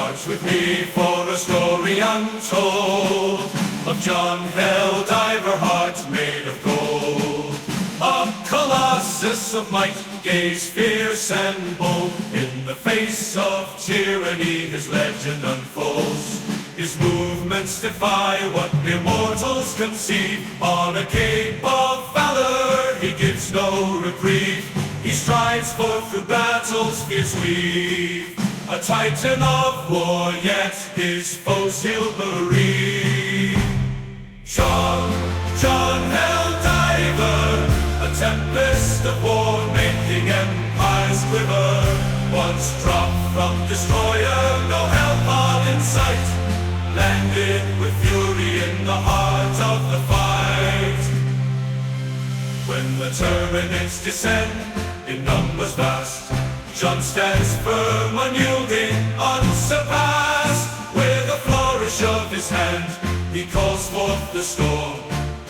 March with me for a story untold of John Helldiver, heart made of gold. A colossus of might, gaze fierce and bold. In the face of tyranny his legend unfolds. His movements defy what immortals conceive. On a cape of valor he gives no reprieve. He strides forth through battle's fierce weave. A titan of war, yet his foes he'll bereave. John Helldiver, a tempest of war, making empires quiver. Once dropped from destroyer, no hellpod in sight, landed with fury in the heart of the fight. When the terminids descend in numbers vast, John stands firm, unyielding, unsurpassed. With a flourish of his hand he calls forth the storm.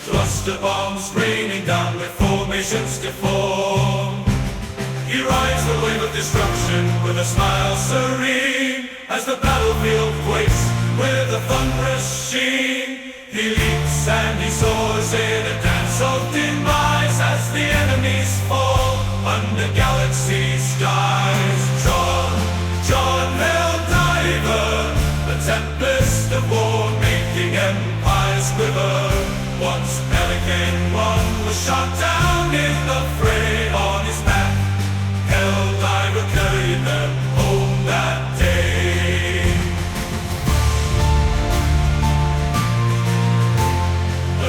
Cluster bombs raining down with formations deform. He rides the wave of destruction with a smile serene. As the battlefield quakes with a thunderous sheen, he leaps and he soars in a dance of demise. As the enemies fall under galaxy skies, John Helldiver, the tempest of war, making empires quiver. Once Pelican one was shot down in the fray. On his back Helldiver carried them home that day.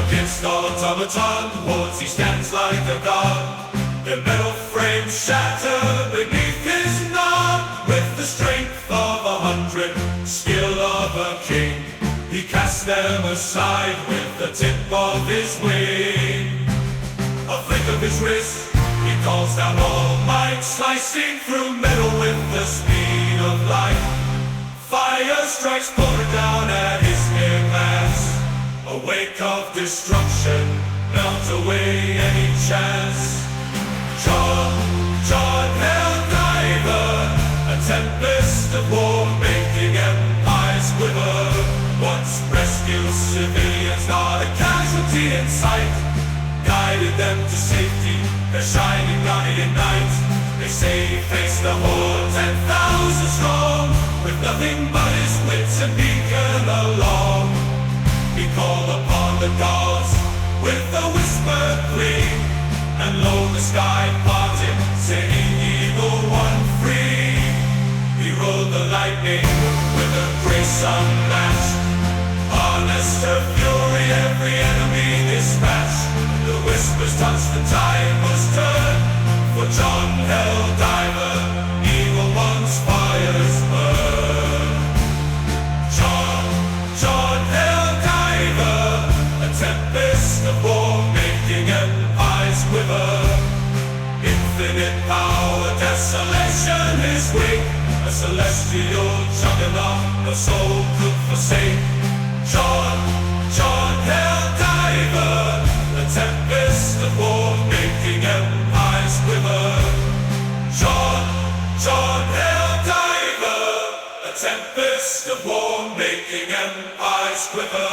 Against automaton hordes he stands like a god. Their metal frames shatter beneath his nod. With the strength of 100, skill of a king, he casts them aside with the tip of his wing. A flick of his wrist, he calls down all might, slicing through metal with the speed of light. Fire strikes pouring down at his near mass. A wake of destruction melts away any chance. John Helldiver, a tempest of war, making empires quiver. Once rescued civilians, not a casualty in sight, guided them to safety, their shining guardian night. They say face the horde 10,000 strong, with nothing but his wits and beacon along. He called upon the gods with a whispered plea, and lo, the sky parted, setting evil one free. He rolled the lightning with a grace unmatched, harnessed her fury, every enemy dispatched. The whispers touched, the tide was turned. For John Helldiver, evil one's fires burn. John Helldiver, a tempest of war, making empires quiver. Infinite power, desolation his wing, a celestial juggernaut the soul could forsake. John Helldiver, the tempest of war, making empires quiver. John Helldiver, a tempest of war, making empires quiver.